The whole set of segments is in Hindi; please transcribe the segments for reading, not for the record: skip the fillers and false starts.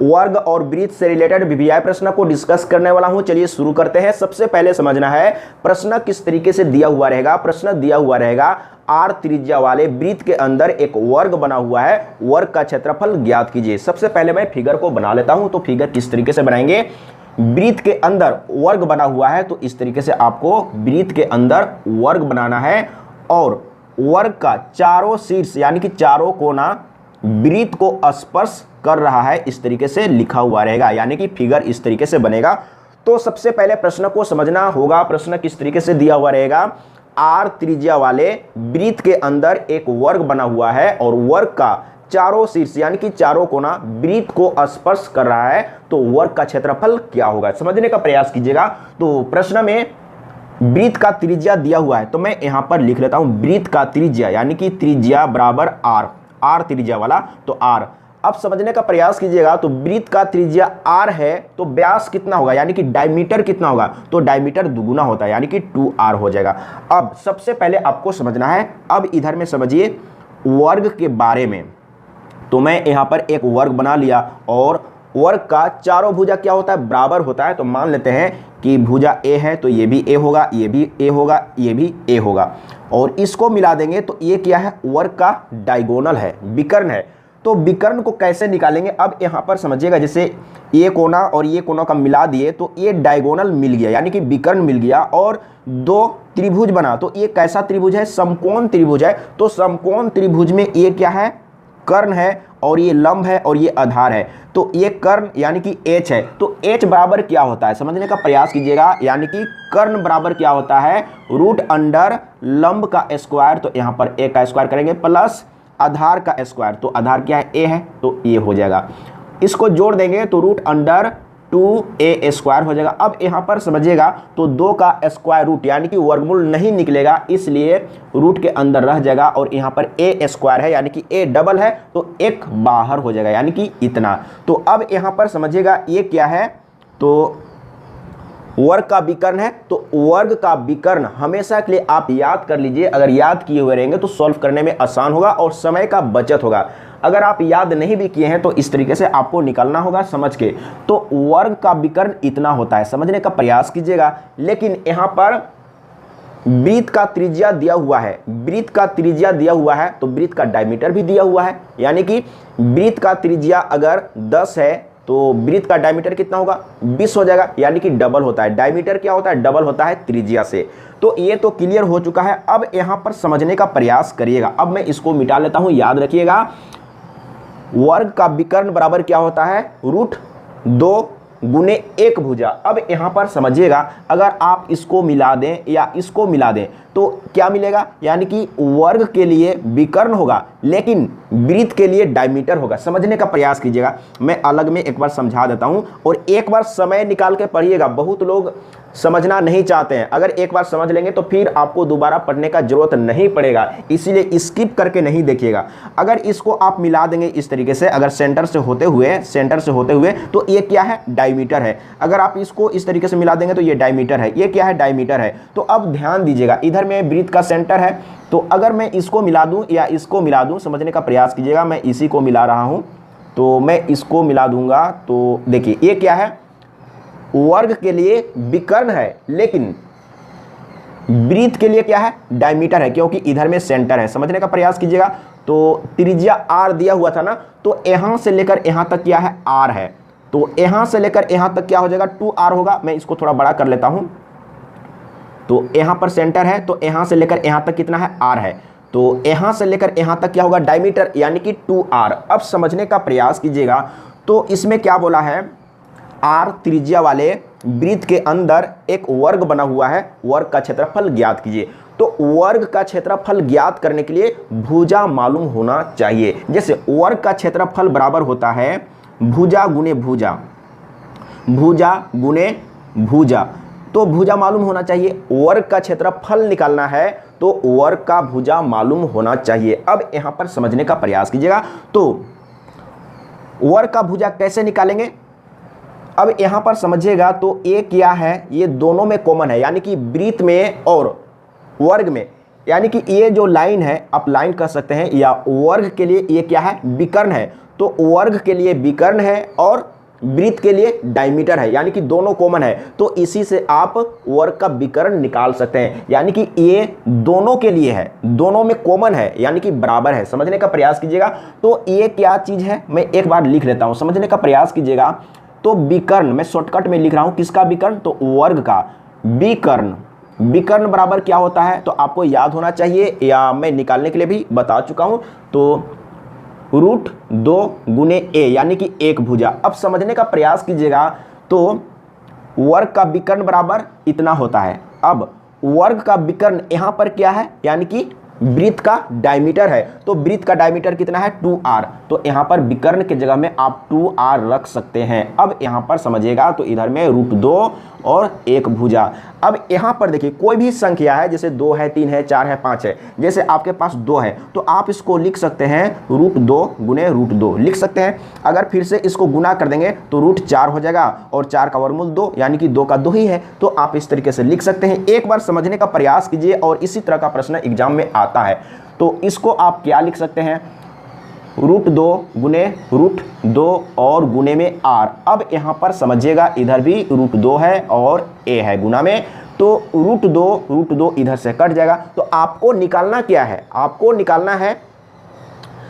वर्ग और वृत्त से रिलेटेड वीवीआई प्रश्न को डिस्कस करने वाला हूं। चलिए शुरू करते हैं। सबसे पहले समझना है प्रश्न किस तरीके से दिया हुआ रहेगा। प्रश्न दिया हुआ रहेगा आर त्रिज्या वाले वृत्त के अंदर एक वर्ग बना हुआ है, वर्ग का क्षेत्रफल ज्ञात कीजिए। सबसे पहले मैं फिगर को बना लेता हूं। तो फिगर किस तरीके से बनाएंगे, वृत्त के अंदर वर्ग बना हुआ है तो इस तरीके से आपको वृत्त के अंदर वर्ग बनाना है और वर्ग का चारों शीर्ष यानी कि चारों कोना वृत्त को स्पर्श कर रहा है, इस तरीके से लिखा हुआ रहेगा, यानी कि फिगर इस तरीके से बनेगा। तो सबसे पहले प्रश्न को समझना होगा। प्रश्न किस तरीके से दिया हुआ रहेगा, आर त्रिज्या वाले वृत्त के अंदर एक वर्ग बना हुआ है और वर्ग का चारों शीर्ष यानी कि चारों कोना वृत्त को स्पर्श कर रहा है, तो वर्ग का क्षेत्रफल क्या होगा समझने का प्रयास कीजिएगा। तो प्रश्न में वृत्त का त्रिज्या दिया हुआ है तो मैं यहां पर लिख लेता हूं वृत्त का त्रिज्या यानी कि त्रिज्या बराबर आर, आर त्रिज्या वाला तो आर। अब समझने का प्रयास कीजिएगा। तो वृत्त का त्रिज्या आर है तो व्यास कितना होगा यानी कि डायमीटर कितना होगा, तो डायमीटर दुगुना होता है यानी कि 2r हो जाएगा। अब सबसे पहले आपको समझना है, अब इधर में समझिए वर्ग के बारे में। तो मैं यहां पर एक वर्ग बना लिया और वर्ग का चारों भुजा क्या होता है, बराबर होता है। तो मान लेते हैं कि भुजा ए है तो ये भी ए होगा, ये भी ए होगा, ये भी ए होगा और इसको मिला देंगे तो ये क्या है, वर्ग का डायगोनल है, विकर्ण है। तो विकर्ण को कैसे निकालेंगे, अब यहाँ पर समझिएगा, जैसे ये कोना और ये कोना का मिला दिए तो ये डायगोनल मिल गया यानी कि विकर्ण मिल गया और दो त्रिभुज बना। तो ये कैसा त्रिभुज है, समकोण त्रिभुज है। तो समकोण त्रिभुज में ये क्या है, कर्ण है और ये लंब है और ये आधार है। तो ये कर्ण यानी कि h है। तो h बराबर क्या होता है समझने का प्रयास कीजिएगा, यानी कि कर्ण बराबर क्या होता है, रूट अंडर लंब का स्क्वायर। तो यहाँ पर a का स्क्वायर करेंगे प्लस आधार का स्क्वायर। तो आधार क्या है, a है तो ये हो जाएगा। इसको जोड़ देंगे तो रूट अंडर 2a स्क्वायर हो जाएगा। अब यहाँ पर समझिएगा तो 2 का स्क्वायर रूट यानी कि वर्गमूल नहीं निकलेगा, इसलिए रूट के अंदर रह जाएगा और यहाँ पर a स्क्वायर है यानी कि a डबल है तो एक बाहर हो जाएगा यानी कि इतना। तो अब यहाँ पर समझिएगा ये क्या है, तो वर्ग का विकर्ण है। तो वर्ग का विकर्ण हमेशा के लिए आप याद कर लीजिए, अगर याद किए हुए रहेंगे तो सॉल्व करने में आसान होगा और समय का बचत होगा। अगर आप याद नहीं भी किए हैं तो इस तरीके से आपको निकालना होगा समझ के। तो वर्ग का विकर्ण इतना होता है, समझने का प्रयास कीजिएगा। लेकिन यहाँ पर वृत्त का त्रिज्या दिया हुआ है, वृत्त का त्रिज्या दिया हुआ है तो वृत्त का डायमीटर भी दिया हुआ है, यानी कि वृत्त का त्रिज्या अगर 10 है तो वृत्त का डायमीटर कितना होगा, 20 हो जाएगा, यानी कि डबल होता है। डायमीटर क्या होता है, डबल होता है त्रिज्या से। तो ये तो क्लियर हो चुका है। अब यहाँ पर समझने का प्रयास करिएगा। अब मैं इसको मिटा लेता हूँ, याद रखिएगा वर्ग का विकर्ण बराबर क्या होता है, रूट 2 गुने 1 भुजा। अब यहाँ पर समझिएगा अगर आप इसको मिला दें या इसको मिला दें तो क्या मिलेगा, यानी कि वर्ग के लिए विकर्ण होगा लेकिन वृत्त के लिए डायमीटर होगा। समझने का प्रयास कीजिएगा, मैं अलग में एक बार समझा देता हूँ और एक बार समय निकाल के पढ़िएगा। बहुत लोग समझना नहीं चाहते हैं, अगर एक बार समझ लेंगे तो फिर आपको दोबारा पढ़ने का जरूरत नहीं पड़ेगा, इसीलिए स्किप करके नहीं देखिएगा। अगर इसको आप मिला देंगे इस तरीके से, अगर सेंटर से होते हुए तो ये क्या है, डायमीटर है। अगर आप इसको इस तरीके से मिला देंगे तो ये डायमीटर है, ये क्या है, डायमीटर है। तो अब ध्यान दीजिएगा, इधर में वृत्त का सेंटर है तो अगर मैं इसको मिला दूं या इसको मिला दूं, समझने का प्रयास कीजिएगा। मैं इसी को मिला रहा हूं तो मैं इसको मिला दूंगा तो देखिए ये क्या है, वर्ग के लिए विकर्ण है लेकिन वृत्त के लिए क्या है, डायमीटर है, क्योंकि इधर में सेंटर है। समझने का प्रयास कीजिएगा। तो त्रिज्या r दिया हुआ था ना, तो यहां से लेकर यहां तक क्या है, r है। तो यहां से लेकर यहां तक क्या हो जाएगा, 2r होगा। मैं इसको थोड़ा बड़ा कर लेता हूं। तो यहां पर सेंटर है तो यहां से लेकर यहां तक कितना है, r है। तो यहां से लेकर यहां तक क्या होगा, डायमीटर यानी कि 2r। अब समझने का प्रयास कीजिएगा। तो इसमें क्या बोला है, आर त्रिज्या वाले वृत्त के अंदर एक वर्ग बना हुआ है, वर्ग का क्षेत्रफल ज्ञात कीजिए। तो वर्ग का क्षेत्रफल ज्ञात करने के लिए भुजा मालूम होना चाहिए। जैसे वर्ग का क्षेत्रफल बराबर होता है भुजा गुने भुजा, भुजा गुने भुजा। तो भुजा मालूम होना चाहिए, वर्ग का क्षेत्रफल निकालना है तो वर्ग का भुजा मालूम होना चाहिए। अब यहां पर समझने का प्रयास कीजिएगा। तो वर्ग का भुजा कैसे निकालेंगे, अब यहां पर समझिएगा। तो ये क्या है, ये दोनों में कॉमन है, यानी कि वृत्त में और वर्ग में, यानी कि ये जो लाइन है आप लाइन कह सकते हैं, या वर्ग के लिए ये क्या है, विकर्ण है। तो वर्ग के लिए विकर्ण है और वृत्त के लिए डायमीटर है, यानी कि दोनों कॉमन है, तो इसी से आप वर्ग का विकर्ण निकाल सकते हैं। यानी कि ये दोनों के लिए है, दोनों में कॉमन है, यानी कि बराबर है। समझने का प्रयास कीजिएगा। तो ये क्या चीज है, मैं एक बार लिख लेता हूं, समझने का प्रयास कीजिएगा। तो विकर्ण मैं शॉर्टकट में लिख रहा हूं, किसका विकर्ण, तो वर्ग का विकर्ण। विकर्ण बराबर क्या होता है, तो आपको याद होना चाहिए, या मैं निकालने के लिए भी बता चुका हूं। तो √2 गुने ए, यानी कि एक भुजा। अब समझने का प्रयास कीजिएगा। तो वर्ग का विकर्ण बराबर इतना होता है। अब वर्ग का विकर्ण यहां पर क्या है, यानी कि वृत्त का डायमीटर है। तो वृत्त का डायमीटर कितना है, 2r। तो यहां पर विकर्ण की जगह में आप 2r रख सकते हैं। अब यहां पर समझिएगा, तो इधर में √2 और एक भुजा। अब यहां पर देखिए कोई भी संख्या है, जैसे 2 है, 3 है, 4 है, 5 है, जैसे आपके पास 2 है, तो आप इसको लिख सकते हैं √2 गुने √2 लिख सकते हैं। अगर फिर से इसको गुना कर देंगे तो √4 हो जाएगा, और 4 का वर्गमूल 2, यानी कि 2 का 2 ही है। तो आप इस तरीके से लिख सकते हैं। एक बार समझने का प्रयास कीजिए, और इसी तरह का प्रश्न एग्जाम में आता है। तो इसको आप क्या लिख सकते हैं, √2 गुने √2 और गुने में r। अब यहाँ पर समझिएगा, इधर भी √2 है और a है गुना में, तो √2 इधर से कट जाएगा। तो आपको निकालना क्या है, आपको निकालना है,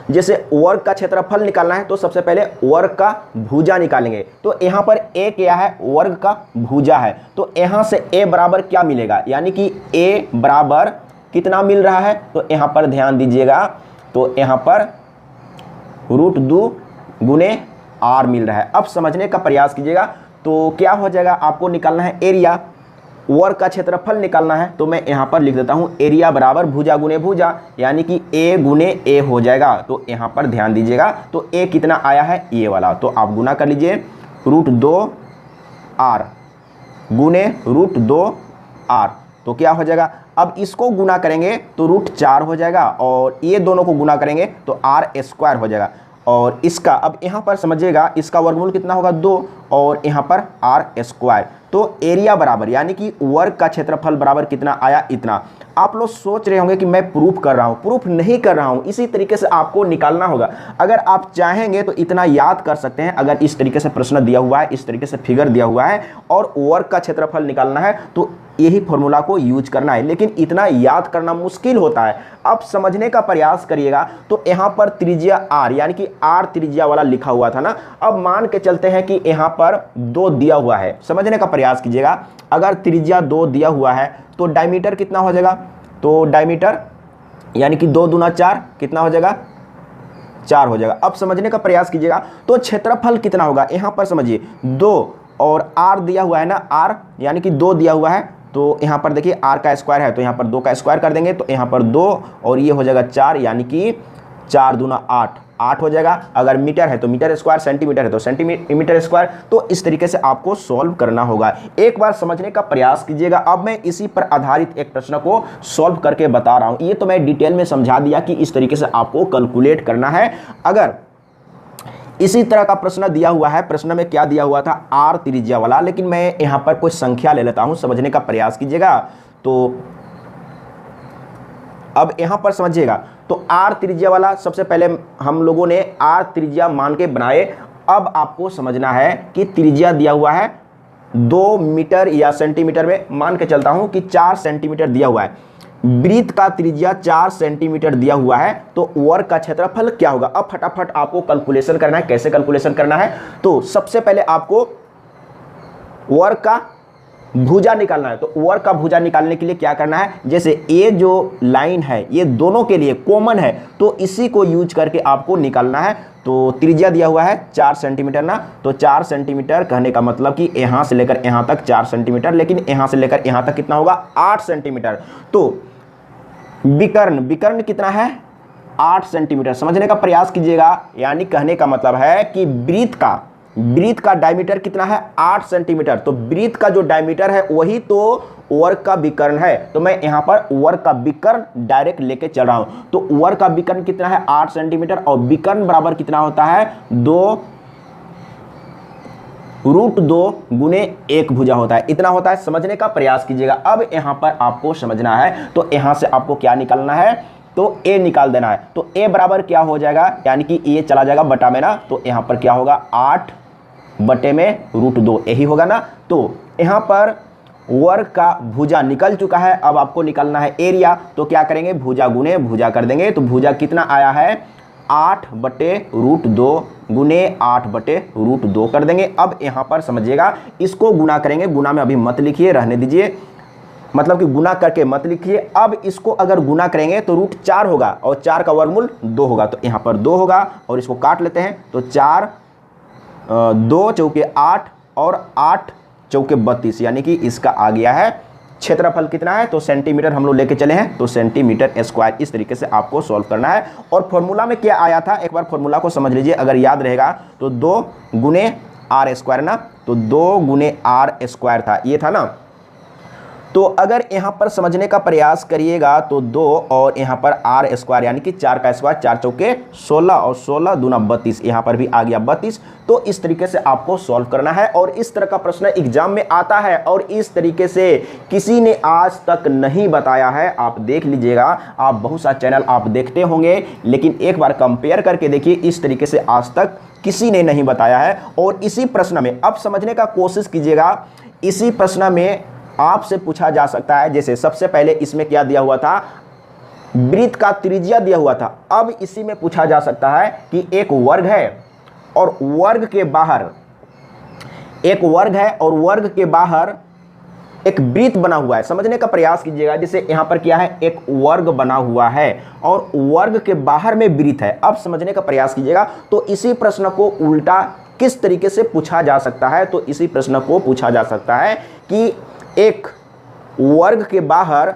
जैसे वर्ग का क्षेत्रफल निकालना है, तो सबसे पहले वर्ग का भुजा निकालेंगे। तो यहाँ पर a क्या है, वर्ग का भुजा है। तो यहाँ से a बराबर क्या मिलेगा, यानी कि a बराबर कितना मिल रहा है, तो यहाँ पर ध्यान दीजिएगा। तो यहाँ पर √2 गुने r मिल रहा है। अब समझने का प्रयास कीजिएगा। तो क्या हो जाएगा, आपको निकालना है एरिया, वर्ग का क्षेत्रफल निकालना है। तो मैं यहाँ पर लिख देता हूँ एरिया बराबर भुजा गुने भुजा, यानी कि a गुने a हो जाएगा। तो यहाँ पर ध्यान दीजिएगा। तो a कितना आया है, ये वाला, तो आप गुना कर लीजिए, √2r गुने √2r। तो क्या हो जाएगा, अब इसको गुना करेंगे तो √4 हो जाएगा, और ये दोनों को गुना करेंगे तो r² हो जाएगा। और इसका अब यहाँ पर समझिएगा, इसका वर्गमूल कितना होगा, 2, और यहाँ पर r²। तो एरिया बराबर, यानी कि वर्ग का क्षेत्रफल बराबर कितना आया, इतना। आप लोग सोच रहे होंगे कि मैं प्रूफ कर रहा हूँ, प्रूफ नहीं कर रहा हूँ, इसी तरीके से आपको निकालना होगा। अगर आप चाहेंगे तो इतना याद कर सकते हैं। अगर इस तरीके से प्रश्न दिया हुआ है, इस तरीके से फिगर दिया हुआ है, और वर्ग का क्षेत्रफल निकालना है, तो यही फॉर्मूला को यूज करना है। लेकिन इतना याद करना मुश्किल होता है। अब समझने का प्रयास करिएगा। तो यहाँ पर त्रिज्या r, यानी कि r त्रिज्या वाला लिखा हुआ था ना। अब मान के चलते हैं कि यहाँ पर 2 दिया हुआ है, समझने का प्रयास कीजिएगा। अगर त्रिज्या 2 दिया हुआ है तो डायमीटर कितना हो जाएगा, तो डायमीटर यानी कि 2 दूना 4 कितना हो जाएगा, 4 हो जाएगा। अब समझने का प्रयास कीजिएगा। तो क्षेत्रफल कितना होगा, यहाँ पर समझिए 2 और r दिया हुआ है ना, r यानी कि 2 दिया हुआ है। तो यहाँ पर देखिए r का स्क्वायर है, तो यहाँ पर 2 का स्क्वायर कर देंगे, तो यहाँ पर 2 और ये हो जाएगा 4, यानी कि 4 दूना 8 हो जाएगा। अगर मीटर है तो मीटर स्क्वायर, सेंटीमीटर है तो सेंटीमीटर स्क्वायर। तो इस तरीके से आपको सॉल्व करना होगा। एक बार समझने का प्रयास कीजिएगा। अब मैं इसी पर आधारित एक प्रश्न को सॉल्व करके बता रहा हूँ। ये तो मैं डिटेल में समझा दिया कि इस तरीके से आपको कैलकुलेट करना है। अगर इसी तरह का प्रश्न दिया हुआ है, प्रश्न में क्या दिया हुआ था, r त्रिज्या वाला, लेकिन मैं यहाँ पर कोई संख्या ले लेता हूँ, समझने का प्रयास कीजिएगा। तो अब यहाँ पर समझिएगा। तो r त्रिज्या वाला सबसे पहले हम लोगों ने r त्रिज्या मान के बनाए। अब आपको समझना है कि त्रिज्या दिया हुआ है 2 मीटर या सेंटीमीटर में, मान के चलता हूँ कि 4 सेंटीमीटर दिया हुआ है। वृत्त का त्रिज्या 4 सेंटीमीटर दिया हुआ है, तो वर्ग का क्षेत्रफल क्या होगा। अब फटाफट आपको कैलकुलेशन करना है। कैसे कैलकुलेशन करना है, तो सबसे पहले आपको वर्ग का भुजा निकालना है। तो वर्ग का भुजा निकालने के लिए क्या करना है, जैसे ये जो लाइन है ये दोनों के लिए कॉमन है, तो इसी को यूज करके आपको निकालना है। तो त्रिज्या दिया हुआ है 4 सेंटीमीटर ना, तो 4 सेंटीमीटर कहने का मतलब कि यहाँ से लेकर यहाँ तक 4 सेंटीमीटर, लेकिन यहाँ से लेकर यहाँ तक कितना होगा, 8 सेंटीमीटर। तो विकर्ण कितना है, 8 सेंटीमीटर। समझने का प्रयास कीजिएगा। यानी कहने का मतलब है कि वृत्त का डायमीटर कितना है, 8 सेंटीमीटर। तो वृत्त का जो डायमीटर है वही तो वर्ग का विकर्ण है। तो मैं यहाँ पर वर्ग का विकर्ण डायरेक्ट लेके चल रहा हूँ। तो वर्ग का विकर्ण कितना है, 8 सेंटीमीटर, और विकर्ण बराबर कितना होता है, 2√2 गुने एक भुजा होता है, इतना होता है। समझने का प्रयास कीजिएगा। अब यहाँ पर आपको समझना है, तो यहाँ से आपको क्या निकालना है, तो ए निकाल देना है। तो ए बराबर क्या हो जाएगा, यानी कि ये चला जाएगा बटा में ना, तो यहाँ पर क्या होगा 8 बटे में √2 यही होगा ना। तो यहाँ पर वर्ग का भुजा निकल चुका है, अब आपको निकालना है एरिया। तो क्या करेंगे, भुजा गुने भुजा कर देंगे। तो भुजा कितना आया है 8 बटे √2 गुने 8 बटे √2 कर देंगे। अब यहाँ पर समझिएगा इसको गुना करेंगे, गुना में अभी मत लिखिए, रहने दीजिए, मतलब कि गुना करके मत लिखिए। अब इसको अगर गुना करेंगे तो √4 होगा और 4 का वर्गमूल 2 होगा, तो यहाँ पर 2 होगा और इसको काट लेते हैं। तो 4 2 चौके 8 और 8 चौके 32, यानी कि इसका आ गया है क्षेत्रफल कितना है, तो सेंटीमीटर हम लोग लेके चले हैं, तो सेंटीमीटर स्क्वायर। इस तरीके से आपको सॉल्व करना है। और फॉर्मूला में क्या आया था, एक बार फॉर्मूला को समझ लीजिए, अगर याद रहेगा तो 2 गुने r स्क्वायर ना, तो 2 गुने r स्क्वायर था, ये था ना। तो अगर यहाँ पर समझने का प्रयास करिएगा तो 2 और यहाँ पर r स्क्वायर यानी कि 4 का स्क्वायर, 4 चौके 16 और 16 दूना 32, यहाँ पर भी आ गया 32। तो इस तरीके से आपको सॉल्व करना है और इस तरह का प्रश्न एग्जाम में आता है और इस तरीके से किसी ने आज तक नहीं बताया है। आप देख लीजिएगा, आप बहुत सा चैनल आप देखते होंगे, लेकिन एक बार कंपेयर करके देखिए, इस तरीके से आज तक किसी ने नहीं बताया है। और इसी प्रश्न में अब समझने का कोशिश कीजिएगा, इसी प्रश्न में आपसे पूछा जा सकता है, जैसे सबसे पहले इसमें क्या दिया हुआ था, वृत्त का त्रिज्या दिया हुआ था। अब इसी में पूछा जा सकता है कि एक वर्ग है और वर्ग के बाहर एक वर्ग है और वर्ग के बाहर एक वृत्त बना हुआ है। समझने का प्रयास कीजिएगा, जैसे यहां पर क्या है, एक वर्ग बना हुआ है और वर्ग के बाहर में वृत्त है। अब समझने का प्रयास कीजिएगा, तो इसी प्रश्न को उल्टा किस तरीके से पूछा जा सकता है, तो इसी प्रश्न को पूछा जा सकता है कि एक वर्ग के बाहर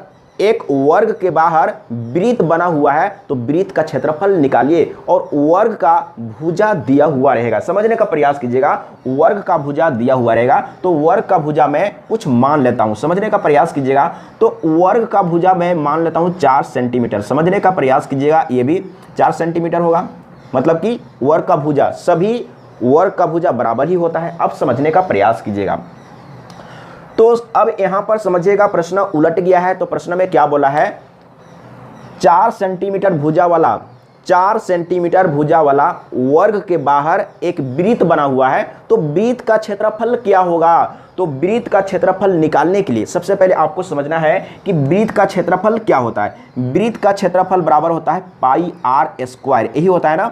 वृत्त बना हुआ है, तो वृत्त का क्षेत्रफल निकालिए और वर्ग का भुजा दिया हुआ रहेगा। समझने का प्रयास कीजिएगा, वर्ग का भुजा दिया हुआ रहेगा, तो वर्ग का भुजा मैं कुछ मान लेता हूं। समझने का प्रयास कीजिएगा, तो वर्ग का भुजा मैं मान लेता हूं 4 सेंटीमीटर। समझने का प्रयास कीजिएगा, ये भी 4 सेंटीमीटर होगा, मतलब कि वर्ग का भुजा, सभी वर्ग का भुजा बराबर ही होता है। अब समझने का प्रयास कीजिएगा, तो अब यहां पर समझिएगा प्रश्न उलट गया है। तो प्रश्न में क्या बोला है, 4 सेंटीमीटर भुजा वाला वर्ग के बाहर एक वृत्त बना हुआ है, तो वृत्त का क्षेत्रफल क्या होगा। तो वृत्त का क्षेत्रफल निकालने के लिए सबसे पहले आपको समझना है कि वृत्त का क्षेत्रफल क्या होता है। वृत्त का क्षेत्रफल बराबर होता है पाई r स्क्वायर, यही होता है ना,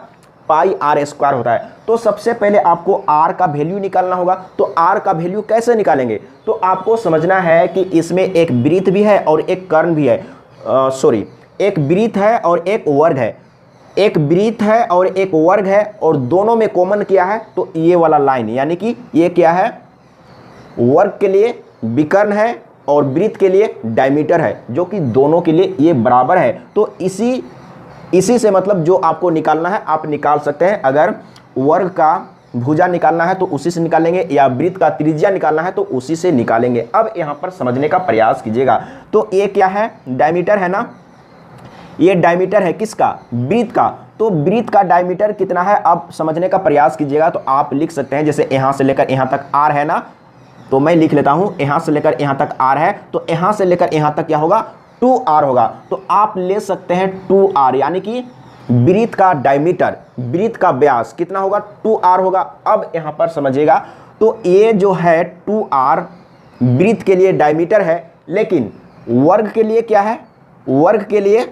पाई r स्क्वायर होता है। तो सबसे पहले आपको r का वैल्यू निकालना होगा। तो r का वैल्यू कैसे निकालेंगे, तो आपको समझना है कि इसमें एक वृत्त भी है और एक कर्ण भी है, एक वृत्त है और एक वर्ग है, एक वृत्त है और एक वर्ग है, और दोनों में कॉमन क्या है, तो ये वाला लाइन, यानी कि ये क्या है, वर्ग के लिए विकर्ण है और वृत्त के लिए डायमीटर है, जो कि दोनों के लिए ये बराबर है। तो इसी से मतलब जो आपको निकालना है आप निकाल सकते हैं। अगर वर्ग का भुजा निकालना है तो उसी से निकालेंगे, या वृत्त का त्रिज्या निकालना है तो उसी से निकालेंगे। अब यहां पर समझने का प्रयास कीजिएगा, तो ये क्या है, डायमीटर है ना, ये डायमीटर है किसका, वृत्त का। तो वृत्त का डायमीटर कितना है, अब समझने का प्रयास कीजिएगा। तो आप लिख सकते हैं, जैसे यहां से लेकर यहां तक r है ना, तो मैं लिख लेता हूं, यहां से लेकर यहां तक r है, तो यहां से लेकर यहां तक क्या होगा, 2r होगा। तो आप ले सकते हैं 2r, यानी कि वृत्त का डायमीटर, वृत्त का व्यास कितना होगा, 2r होगा। अब यहां पर समझिएगा, तो ये जो है 2r वृत्त के लिए डायमीटर है, लेकिन वर्ग के लिए क्या है, वर्ग के लिए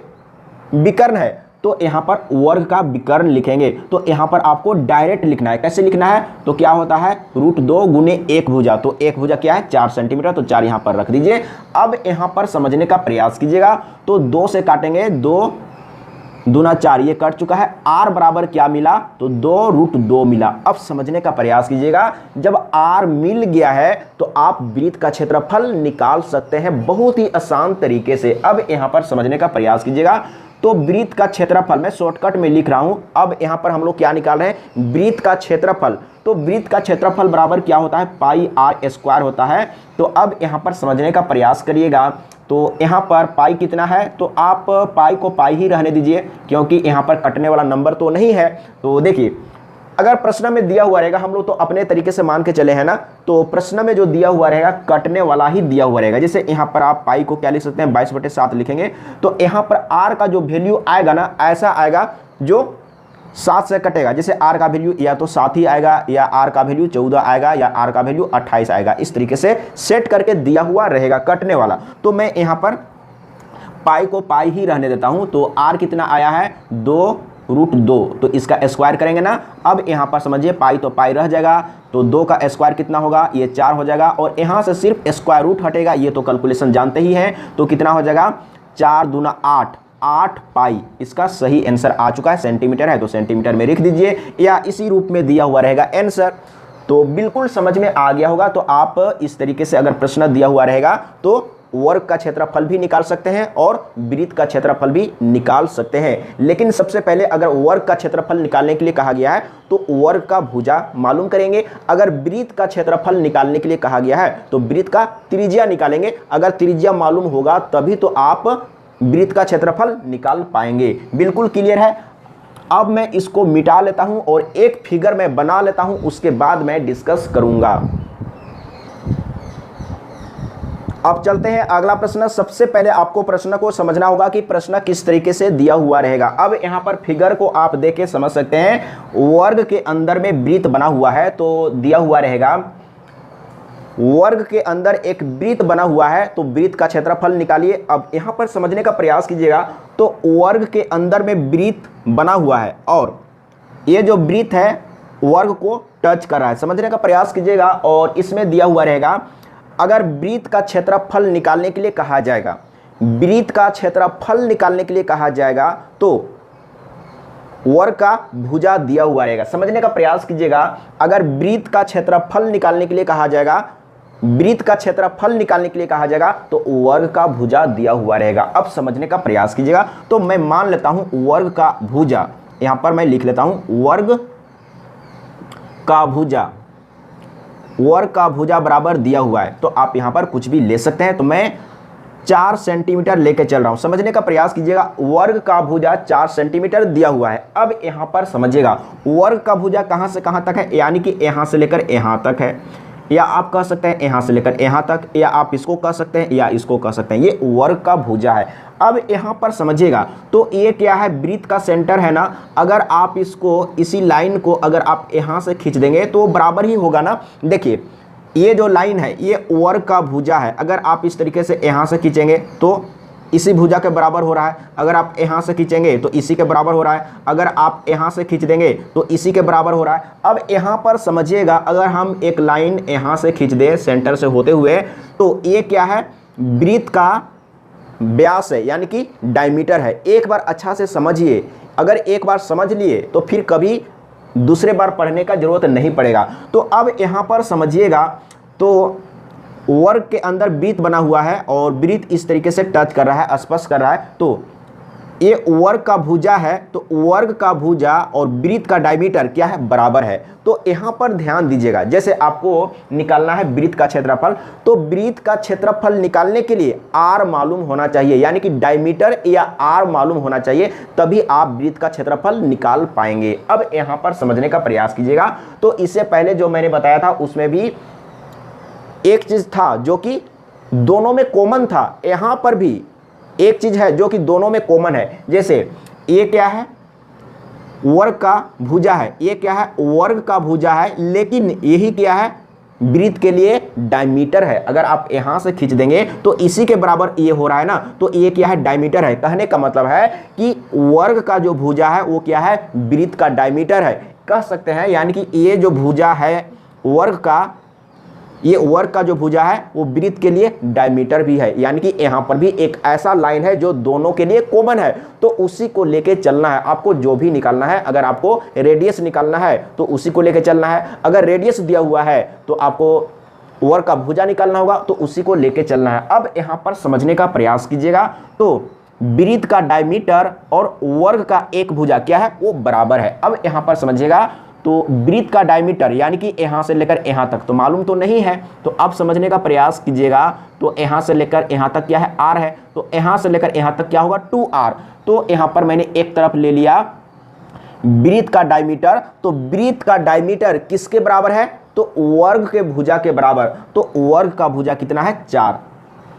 विकर्ण है। तो यहां पर वर्ग का विकर्ण लिखेंगे। तो यहां पर आपको डायरेक्ट लिखना है। कैसे लिखना है, तो क्या होता है, √2 गुने एक भुजा, तो एक भुजा क्या है 4 सेंटीमीटर, तो 4 यहां पर रख दीजिए। अब यहां पर समझने का प्रयास कीजिएगा, तो 2 से काटेंगे, 2 दूना 4, ये कट चुका है। r बराबर क्या मिला, तो 2√2 मिला। अब समझने का प्रयास कीजिएगा, जब r मिल गया है तो आप वृत्त का क्षेत्रफल निकाल सकते हैं बहुत ही आसान तरीके से। अब यहां पर समझने का प्रयास कीजिएगा, तो वृत्त का क्षेत्रफल मैं शॉर्टकट में लिख रहा हूं। अब यहां पर हम लोग क्या निकाल रहे हैं, वृत्त का क्षेत्रफल। तो वृत्त का क्षेत्रफल बराबर क्या होता है, पाई r स्क्वायर होता है। तो अब यहां पर समझने का प्रयास करिएगा, तो यहाँ पर पाई कितना है, तो आप पाई को पाई ही रहने दीजिए, क्योंकि यहाँ पर कटने वाला नंबर तो नहीं है। तो देखिए अगर प्रश्न में दिया हुआ रहेगा, हम लोग तो अपने तरीके से मान के चले हैं ना, तो प्रश्न में जो दिया हुआ रहेगा कटने वाला ही दिया हुआ रहेगा। जैसे यहाँ पर आप पाई को क्या लिख सकते हैं, 22/7 लिखेंगे, तो यहाँ पर आर का जो वैल्यू आएगा ना, ऐसा आएगा जो 7 से कटेगा। जैसे आर का वैल्यू या तो 7 ही आएगा, या आर का वैल्यू 14 आएगा, या आर का वैल्यू 28 आएगा। इस तरीके से सेट करके दिया हुआ रहेगा कटने वाला। तो मैं यहाँ पर पाई को पाई ही रहने देता हूँ। तो आर कितना आया है, 2√2, तो इसका स्क्वायर करेंगे ना। अब यहाँ पर समझिए पाई तो पाई रह जाएगा, तो 2 का स्क्वायर कितना होगा, ये 4 हो जाएगा, और यहाँ से सिर्फ स्क्वायर रूट हटेगा, ये तो कैलकुलेशन जानते ही हैं। तो कितना हो जाएगा, 4 दूना 8, 8 पाई। इसका सही आंसर आ चुका है। सेंटीमीटर है तो सेंटीमीटर में लिख दीजिए, या इसी रूप में दिया हुआ रहेगा आंसर। तो बिल्कुल समझ में आ गया होगा। तो आप इस तरीके से अगर प्रश्न दिया हुआ रहेगा तो वर्ग का क्षेत्रफल भी निकाल सकते हैं और वृत्त का क्षेत्रफल भी निकाल सकते हैं। लेकिन सबसे पहले अगर वर्ग का क्षेत्रफल निकालने के लिए कहा गया है तो वर्ग का भुजा मालूम करेंगे। अगर वृत्त का क्षेत्रफल निकालने के लिए कहा गया है तो वृत्त का त्रिज्या निकालेंगे। अगर त्रिज्या मालूम होगा तभी तो आप वृत्त का क्षेत्रफल निकाल पाएंगे। बिल्कुल क्लियर है। अब मैं इसको मिटा लेता हूं और एक फिगर में बना लेता हूं, उसके बाद मैं डिस्कस करूंगा। अब चलते हैं अगला प्रश्न। सबसे पहले आपको प्रश्न को समझना होगा कि प्रश्न किस तरीके से दिया हुआ रहेगा। अब यहां पर फिगर को आप देख के समझ सकते हैं। वर्ग के अंदर में वृत्त बना हुआ है, तो दिया हुआ रहेगा वर्ग के अंदर एक वृत्त बना हुआ है, तो वृत्त का क्षेत्रफल निकालिए। अब यहां पर समझने का प्रयास कीजिएगा। तो वर्ग के अंदर में वृत्त बना हुआ है और ये जो वृत्त है वर्ग को टच कर रहा है, समझने का प्रयास कीजिएगा। और इसमें दिया हुआ रहेगा अगर वृत्त का क्षेत्रफल निकालने के लिए कहा जाएगा, वृत्त का क्षेत्रफल निकालने के लिए कहा जाएगा तो वर्ग का भुजा दिया हुआ रहेगा। समझने का प्रयास कीजिएगा। अगर वृत्त का क्षेत्रफल निकालने के लिए कहा जाएगा, वृत्त का क्षेत्रफल निकालने के लिए कहा जाएगा तो वर्ग का भुजा दिया हुआ रहेगा। अब समझने का प्रयास कीजिएगा। तो मैं मान लेता हूं वर्ग का भुजा, यहां पर मैं लिख लेता हूं वर्ग का भुजा, वर्ग का भुजा बराबर दिया हुआ है। तो आप यहां पर कुछ भी ले सकते हैं। तो मैं 4 सेंटीमीटर लेके चल रहा हूं। समझने का प्रयास कीजिएगा। वर्ग का भुजा 4 सेंटीमीटर दिया हुआ है। अब यहां पर समझिएगा वर्ग का भुजा कहां से कहां तक है, यानी कि यहां से लेकर यहां तक है, या आप कह सकते हैं यहां से लेकर यहां तक, या आप इसको कह सकते हैं या इसको कह सकते हैं। ये वर्ग का भुजा है। अब यहां पर समझिएगा तो ये क्या है, वृत्त का सेंटर है ना। अगर आप इसको इसी लाइन को अगर आप यहां से खींच देंगे तो बराबर ही होगा ना। देखिए ये जो लाइन है ये वर्ग का भुजा है। अगर आप इस तरीके से यहां से खींचेंगे तो इसी भुजा के बराबर हो रहा है। अगर आप यहां से खींचेंगे तो इसी के बराबर हो रहा है। अगर आप यहां से खींच देंगे तो इसी के बराबर हो रहा है। अब यहां पर समझिएगा अगर हम एक लाइन यहां से खींच दें सेंटर से होते हुए तो ये क्या है, वृत्त का व्यास है, यानी कि डायमीटर है। एक बार अच्छा से समझिए। अगर एक बार समझ लिए तो फिर कभी दूसरे बार पढ़ने का जरूरत नहीं पड़ेगा। तो अब यहां पर समझिएगा तो वर्ग के अंदर वृत्त बना हुआ है और वृत्त इस तरीके से टच कर रहा है, स्पर्श कर रहा है। तो ये वर्ग का भुजा है, तो वर्ग का भुजा और वृत्त का डायमीटर क्या है, बराबर है। तो यहां पर ध्यान दीजिएगा। जैसे आपको निकालना है वृत्त का क्षेत्रफल, तो वृत्त का क्षेत्रफल निकालने के लिए आर मालूम होना चाहिए, यानी कि डायमीटर या आर मालूम होना चाहिए, तभी आप वृत्त का क्षेत्रफल निकाल पाएंगे। अब यहां पर समझने का प्रयास कीजिएगा। तो इससे पहले जो मैंने बताया था उसमें भी एक चीज था जो कि दोनों में कॉमन था। यहां पर भी एक चीज है जो कि दोनों में कॉमन है। जैसे ये क्या है, वर्ग का भुजा है, ये क्या है, वर्ग का भुजा है, लेकिन यही क्या है, वृत्त के लिए डायमीटर है। अगर आप यहां से खींच देंगे तो इसी के बराबर ये हो रहा है ना, तो ये क्या है, डायमीटर है। कहने का मतलब है कि वर्ग का जो भुजा है वो क्या है, वृत्त का डायमीटर है, कह सकते हैं। यानी कि ये जो भुजा है वर्ग का, ये वर्ग का जो भुजा है वो वृत्त के लिए डायमीटर भी है। यानी कि यहाँ पर भी एक ऐसा लाइन है जो दोनों के लिए कॉमन है, तो उसी को लेके चलना है आपको। जो भी निकालना है, अगर आपको रेडियस निकालना है तो उसी को लेके चलना है। अगर रेडियस दिया हुआ है तो आपको वर्ग का भुजा निकालना होगा, तो उसी को लेके चलना है। अब यहाँ पर समझने का प्रयास कीजिएगा। तो वृत्त का डायमीटर और वर्ग का एक भुजा क्या है, वो बराबर है। अब यहाँ पर समझिएगा तो वृत्त का डायमीटर यानी कि यहां से लेकर यहां तक तो मालूम तो नहीं है, तो अब समझने का प्रयास कीजिएगा। तो यहां से लेकर यहां तक क्या है, r है, तो यहां से लेकर यहां तक क्या होगा, 2r। तो यहां पर मैंने एक तरफ ले लिया वृत्त का डायमीटर, तो वृत्त का डायमीटर किसके बराबर है, तो वर्ग के भुजा के बराबर। तो वर्ग का भुजा कितना है, 4।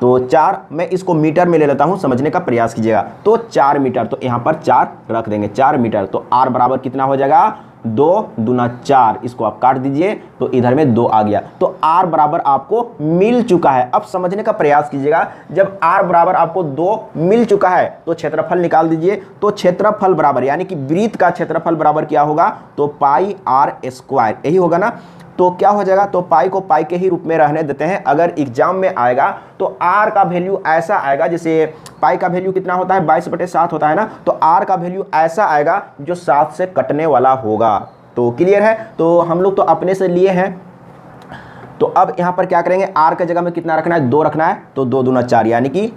तो 4, मैं इसको मीटर में ले लेता हूं, समझने का प्रयास कीजिएगा। तो 4 मीटर, तो यहां पर 4 रख देंगे, 4 मीटर। तो r बराबर कितना हो जाएगा, 2 दूना 4, इसको आप काट दीजिए तो इधर में 2 आ गया। तो r बराबर आपको मिल चुका है। अब समझने का प्रयास कीजिएगा, जब r बराबर आपको 2 मिल चुका है तो क्षेत्रफल निकाल दीजिए। तो क्षेत्रफल बराबर यानी कि वृत्त का क्षेत्रफल बराबर क्या होगा, तो पाई r स्क्वायर, यही होगा ना। तो क्या हो जाएगा, तो पाई को पाई के ही रूप में रहने देते हैं। अगर एग्जाम में आएगा तो r का वैल्यू ऐसा आएगा, जैसे पाई का वैल्यू कितना होता है, 22/7 होता है ना, तो r का वैल्यू ऐसा आएगा जो 7 से कटने वाला होगा। तो क्लियर है, तो हम लोग तो अपने से लिए हैं। तो अब यहाँ पर क्या करेंगे, r के जगह में कितना रखना है, 2 रखना है। तो 2 दूना 4 यानी कि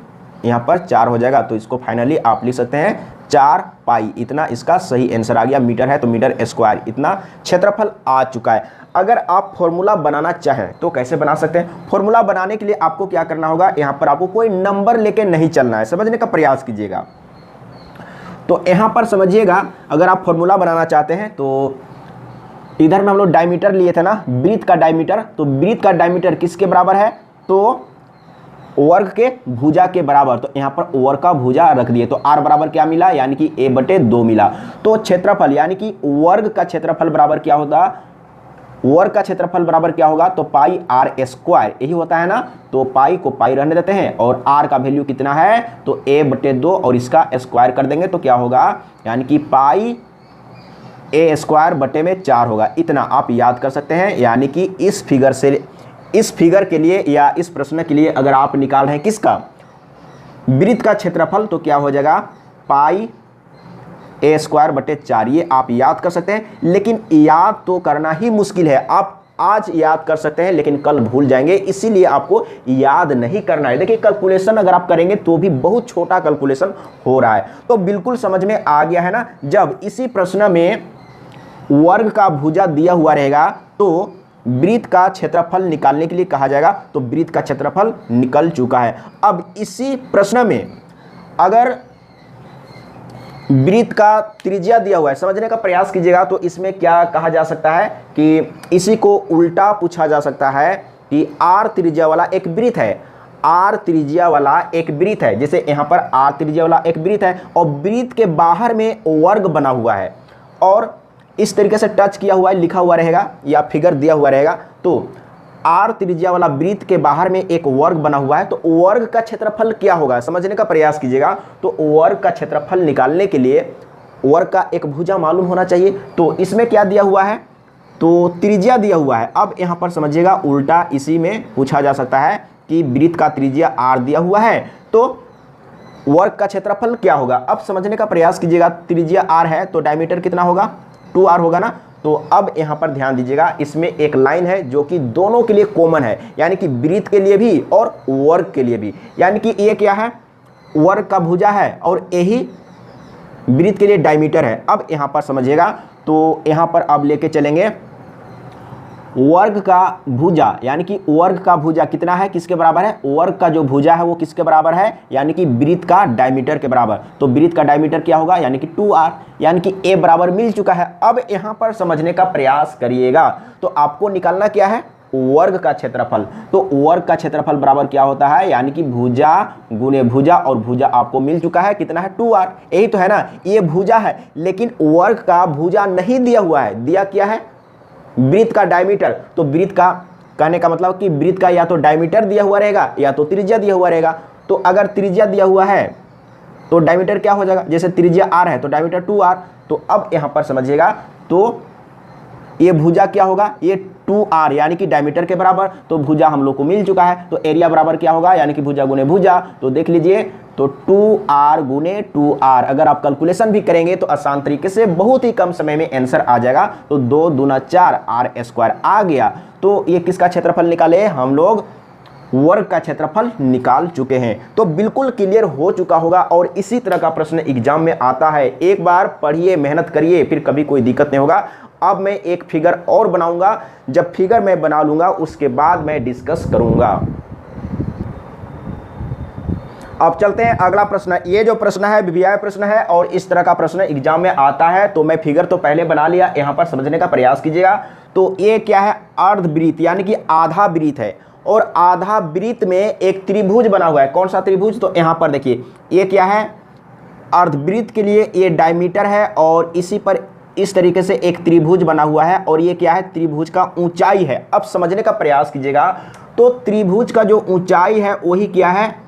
यहाँ पर 4 हो जाएगा। तो इसको फाइनली आप लिख सकते हैं 4 पाई, इतना इसका सही आंसर आ गया। मीटर है तो मीटर स्क्वायर, इतना क्षेत्रफल आ चुका है। अगर आप फॉर्मूला बनाना चाहें तो कैसे बना सकते हैं, फॉर्मूला बनाने के लिए आपको क्या करना होगा, यहाँ पर आपको कोई नंबर लेके नहीं चलना है, समझने का प्रयास कीजिएगा। तो यहाँ पर समझिएगा, अगर आप फॉर्मूला बनाना चाहते हैं तो इधर में हम लोग डायमीटर लिए थे ना, वृत्त का डायमीटर। तो वृत्त का डायमीटर किसके बराबर है, तो वर्ग के भुजा के बराबर। तो यहाँ पर वर्ग का भुजा रख दिए। तो r बराबर क्या मिला, यानी कि a/2 मिला। तो क्षेत्रफल यानी कि वर्ग का क्षेत्रफल बराबर क्या होता, वर्ग का क्षेत्रफल बराबर क्या होगा, तो पाई r स्क्वायर, यही होता है ना। तो पाई को पाई रहने देते हैं और r का वैल्यू कितना है, तो a/2 और इसका स्क्वायर कर देंगे तो क्या होगा, यानी कि पाई a स्क्वायर बटे में 4 होगा। इतना आप याद कर सकते हैं। यानी कि इस फिगर के लिए या इस प्रश्न के लिए अगर आप निकाल रहे हैं किसका, वृत्त का क्षेत्रफल, तो क्या हो जाएगा, पाई a स्क्वायर बटे 4, ये आप याद कर सकते हैं। लेकिन याद तो करना ही मुश्किल है। आप आज याद कर सकते हैं लेकिन कल भूल जाएंगे, इसीलिए आपको याद नहीं करना है। देखिए कैलकुलेशन अगर आप करेंगे तो भी बहुत छोटा कैलकुलेशन हो रहा है। तो बिल्कुल समझ में आ गया है ना। जब इसी प्रश्न में वर्ग का भुजा दिया हुआ रहेगा तो वृत्त का क्षेत्रफल निकालने के लिए कहा जाएगा। तो वृत्त का क्षेत्रफल निकल चुका है। अब इसी प्रश्न में अगर वृत्त का त्रिज्या दिया हुआ है, समझने का प्रयास कीजिएगा, तो इसमें क्या कहा जा सकता है कि इसी को उल्टा पूछा जा सकता है कि r त्रिज्या वाला एक वृत्त है, r त्रिज्या वाला एक वृत्त है। जैसे यहाँ पर r त्रिज्या वाला एक वृत्त है और वृत्त के बाहर में वर्ग बना हुआ है और इस तरीके से टच किया हुआ है, लिखा हुआ रहेगा या फिगर दिया हुआ रहेगा। तो r त्रिज्या वाला वृत्त के बाहर में एक वर्ग बना हुआ है, तो वर्ग का क्षेत्रफल क्या होगा, समझने का प्रयास कीजिएगा। तो वर्ग का क्षेत्रफल निकालने के लिए वर्ग का एक भुजा मालूम होना चाहिए। तो इसमें क्या दिया हुआ है, तो त्रिज्या दिया हुआ है। अब यहाँ पर समझिएगा, उल्टा इसी में पूछा जा सकता है कि वृत्त का त्रिज्या r दिया हुआ है तो वर्ग का क्षेत्रफल क्या होगा। अब समझने का प्रयास कीजिएगा, त्रिज्या r है तो डायमीटर कितना होगा, 2r होगा ना। तो अब यहाँ पर ध्यान दीजिएगा, इसमें एक लाइन है जो कि दोनों के लिए कॉमन है, यानी कि वृत्त के लिए भी और वर्ग के लिए भी। यानी कि ये क्या है, वर्ग का भुजा है और यही वृत्त के लिए डायमीटर है। अब यहाँ पर समझिएगा, तो यहाँ पर अब लेके चलेंगे वर्ग का भुजा, यानी कि वर्ग का भुजा कितना है, किसके बराबर है, वर्ग का जो भुजा है वो किसके बराबर है, यानी कि वृत्त का डायमीटर के बराबर। तो वृत्त का डायमीटर क्या होगा, यानी कि 2r, यानी कि a बराबर मिल चुका है। अब यहाँ पर समझने का प्रयास करिएगा, तो आपको निकालना क्या है, वर्ग का क्षेत्रफल। तो वर्ग का क्षेत्रफल बराबर क्या होता है, यानी कि भुजा गुने भुजा, और भुजा आपको मिल चुका है कितना है, 2r, यही तो है ना। ये भुजा है लेकिन वर्ग का भुजा नहीं दिया हुआ है, दिया क्या है, वृत्त का डायमीटर। तो वृत्त का कहने का मतलब कि वृत्त का या तो डायमीटर दिया हुआ रहेगा या तो त्रिज्या दिया हुआ रहेगा। तो अगर त्रिज्या दिया हुआ है तो डायमीटर क्या हो जाएगा, जैसे त्रिज्या r है तो डायमीटर 2r। तो अब यहाँ पर समझिएगा, तो ये भुजा क्या होगा, ये 2r यानी कि डायमीटर के बराबर। तो भुजा हम लोग को मिल चुका है, तो एरिया बराबर क्या होगा, यानी कि भुजा गुने भुजा। तो देख लीजिए, तो 2r गुने 2r, अगर आप कैलकुलेशन भी करेंगे तो आसान तरीके से बहुत ही कम समय में आंसर आ जाएगा। तो 2 दूना 4 r स्क्वायर आ गया। तो ये किसका क्षेत्रफल निकाले, हम लोग वर्ग का क्षेत्रफल निकाल चुके हैं। तो बिल्कुल क्लियर हो चुका होगा और इसी तरह का प्रश्न एग्जाम में आता है। एक बार पढ़िए, मेहनत करिए, फिर कभी कोई दिक्कत नहीं होगा। अब मैं एक फिगर और बनाऊंगा, जब फिगर मैं बना लूंगा उसके बाद मैं डिस्कस करूंगा। अब चलते हैं अगला प्रश्न। ये जो प्रश्न है वीवीआई प्रश्न है और इस तरह का प्रश्न एग्जाम में आता है, तो मैं फिगर तो पहले बना लिया, यहां पर समझने का प्रयास कीजिएगा। तो ये क्या है, अर्धवृत्त यानी कि आधा वृत्त है और आधा वृत्त में एक त्रिभुज बना हुआ है। कौन सा त्रिभुज, तो यहां पर देखिए ये क्या है, अर्धवृत्त के लिए ये डायमीटर है और इसी पर इस तरीके से एक त्रिभुज बना हुआ है और ये क्या है, त्रिभुज का ऊंचाई है। अब समझने का प्रयास कीजिएगा, तो त्रिभुज का जो ऊंचाई है वही क्या है,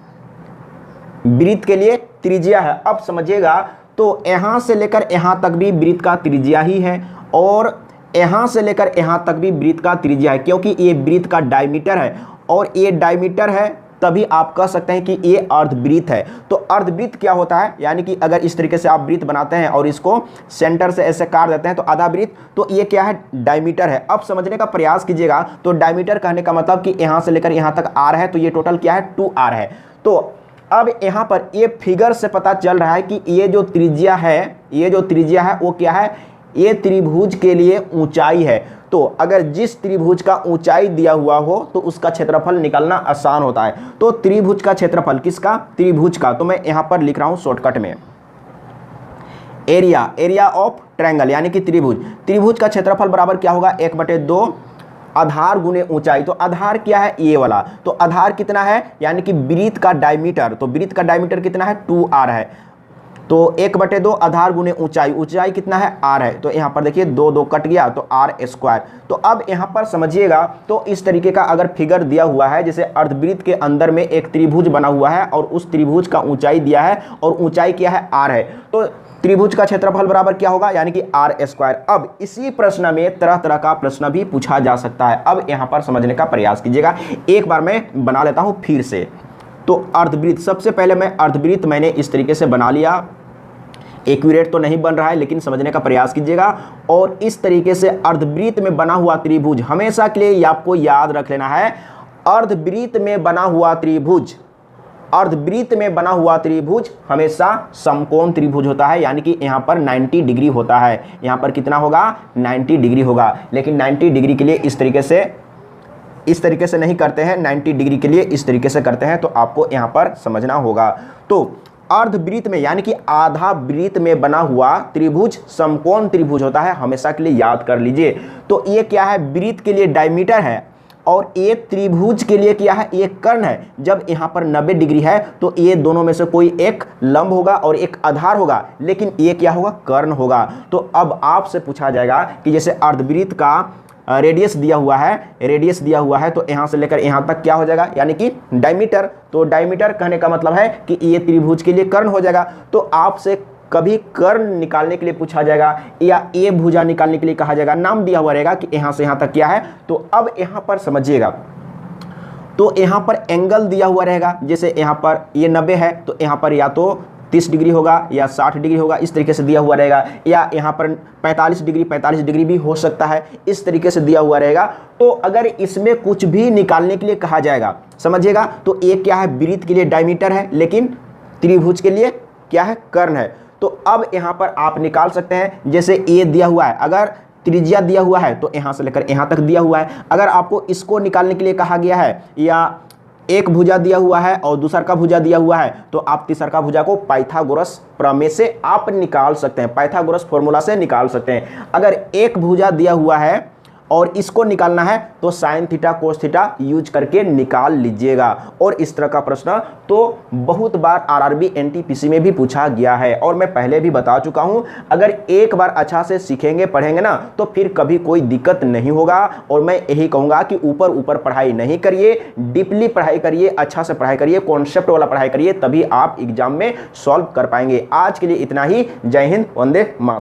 वृत्त के लिए त्रिज्या है। अब समझिएगा, तो यहां से लेकर यहां तक भी वृत्त का त्रिज्या ही है और यहां से लेकर यहां तक भी वृत्त का त्रिज्या है, क्योंकि ये वृत्त का डायमीटर है और ये डायमीटर है, तभी आप कह सकते हैं कि ये अर्धवृत्त है। तो अर्धवृत्त क्या होता है, यानी कि अगर इस तरीके से आप वृत्त बनाते हैं और इसको सेंटर से ऐसे काट देते हैं तो आधा वृत्त, तो ये क्या है, डायमीटर है। अब समझने का प्रयास कीजिएगा, तो डायमीटर कहने का मतलब कि यहां से लेकर यहां तक आर है, तो ये टोटल क्या है, 2r है। तो अब यहां पर ये फिगर से पता चल रहा है कि ये जो त्रिज्या है वो क्या है, ये त्रिभुज के लिए ऊंचाई है। तो अगर जिस त्रिभुज का ऊंचाई दिया हुआ हो तो उसका क्षेत्रफल निकालना आसान होता है। तो त्रिभुज का क्षेत्रफल, किसका, त्रिभुज का, तो मैं यहां पर लिख रहा हूं शॉर्टकट में, एरिया ऑफ ट्रायंगल यानी कि त्रिभुज का क्षेत्रफल बराबर क्या होगा, 1/2 आधार गुने ऊंचाई। तो आधार क्या है, ये वाला, तो आधार कितना है, यानी कि वृत्त का डायमीटर, तो वृत्त का डायमीटर कितना है, 2r है। तो 1/2 आधार गुने ऊंचाई कितना है, r है। तो यहाँ पर देखिए 2 कट गया तो r²। तो अब यहाँ पर समझिएगा, तो इस तरीके का अगर फिगर दिया हुआ है, जैसे अर्धवृत्त के अंदर में एक त्रिभुज बना हुआ है और उस त्रिभुज का ऊंचाई दिया है और ऊंचाई क्या है, r है, तो त्रिभुज का क्षेत्रफल बराबर क्या होगा, यानी कि r²। अब इसी प्रश्न में तरह तरह का प्रश्न भी पूछा जा सकता है। अब यहाँ पर समझने का प्रयास कीजिएगा, एक बार मैं बना लेता हूँ फिर से। तो अर्धवृत्त, सबसे पहले मैं अर्धवृत्त मैंने इस तरीके से बना लिया, एक्यूरेट तो नहीं बन रहा है लेकिन समझने का प्रयास कीजिएगा। और इस तरीके से अर्धवृत्त में बना हुआ त्रिभुज, हमेशा के लिए आपको याद रख लेना है, अर्धवृत्त में बना हुआ त्रिभुज हमेशा समकोण त्रिभुज होता है, यानी कि यहाँ पर 90 डिग्री होता है। यहाँ पर कितना होगा, 90 डिग्री होगा। लेकिन 90 डिग्री के लिए इस तरीके से नहीं करते हैं, 90 डिग्री के लिए इस तरीके से करते हैं, तो आपको यहाँ पर समझना होगा। तो अर्धवृत्त में यानी कि आधा वृत्त में बना हुआ त्रिभुज समकोण त्रिभुज होता है, हमेशा के लिए याद कर लीजिए। तो ये क्या है, वृत्त के लिए डायमीटर है और ये त्रिभुज के लिए क्या है, ये कर्ण है। जब यहाँ पर 90 डिग्री है तो ये दोनों में से कोई एक लंब होगा और एक आधार होगा, लेकिन ये क्या होगा, कर्ण होगा। तो अब आपसे पूछा जाएगा कि जैसे अर्धवृत्त का रेडियस दिया हुआ है, तो यहाँ से लेकर यहाँ तक क्या हो जाएगा, यानी कि डायमीटर। तो डायमीटर कहने का मतलब है कि ये त्रिभुज के लिए कर्ण हो जाएगा। तो आपसे कभी कर्ण निकालने के लिए पूछा जाएगा या ये भुजा निकालने के लिए कहा जाएगा, नाम दिया हुआ रहेगा कि यहाँ से यहाँ तक क्या है। तो अब यहाँ पर समझिएगा, तो यहाँ पर एंगल दिया हुआ रहेगा, जैसे यहाँ पर ये 90 है तो यहाँ पर या तो 30 डिग्री होगा या 60 डिग्री होगा, इस तरीके से दिया हुआ रहेगा। या यहाँ पर 45 डिग्री भी हो सकता है, इस तरीके से दिया हुआ रहेगा। तो अगर इसमें कुछ भी निकालने के लिए कहा जाएगा, समझिएगा, तो एक क्या है, वृत्त के लिए डायमीटर है लेकिन त्रिभुज के लिए क्या है, कर्ण है। तो अब यहाँ पर आप निकाल सकते हैं, जैसे ए दिया हुआ है, अगर त्रिज्या दिया हुआ है तो यहाँ से लेकर यहाँ तक दिया हुआ है। अगर आपको इसको निकालने के लिए कहा गया है या एक भुजा दिया हुआ है और दूसरा का भुजा दिया हुआ है, तो आप तीसरा का भुजा को पाइथागोरस प्रमेय से आप निकाल सकते हैं, पाइथागोरस फॉर्मूला से निकाल सकते हैं। अगर एक भुजा दिया हुआ है और इसको निकालना है तो sine theta cos theta use करके निकाल लीजिएगा। और इस तरह का प्रश्न तो बहुत बार आरआरबी एनटीपीसी में भी पूछा गया है और मैं पहले भी बता चुका हूं, अगर एक बार अच्छा से सीखेंगे पढ़ेंगे ना तो फिर कभी कोई दिक्कत नहीं होगा। और मैं यही कहूंगा कि ऊपर ऊपर पढ़ाई नहीं करिए, डीपली पढ़ाई करिए, अच्छा से पढ़ाई करिए, कॉन्सेप्ट वाला पढ़ाई करिए, तभी आप एग्जाम में सॉल्व कर पाएंगे। आज के लिए इतना ही। जय हिंद, वंदे मातरम।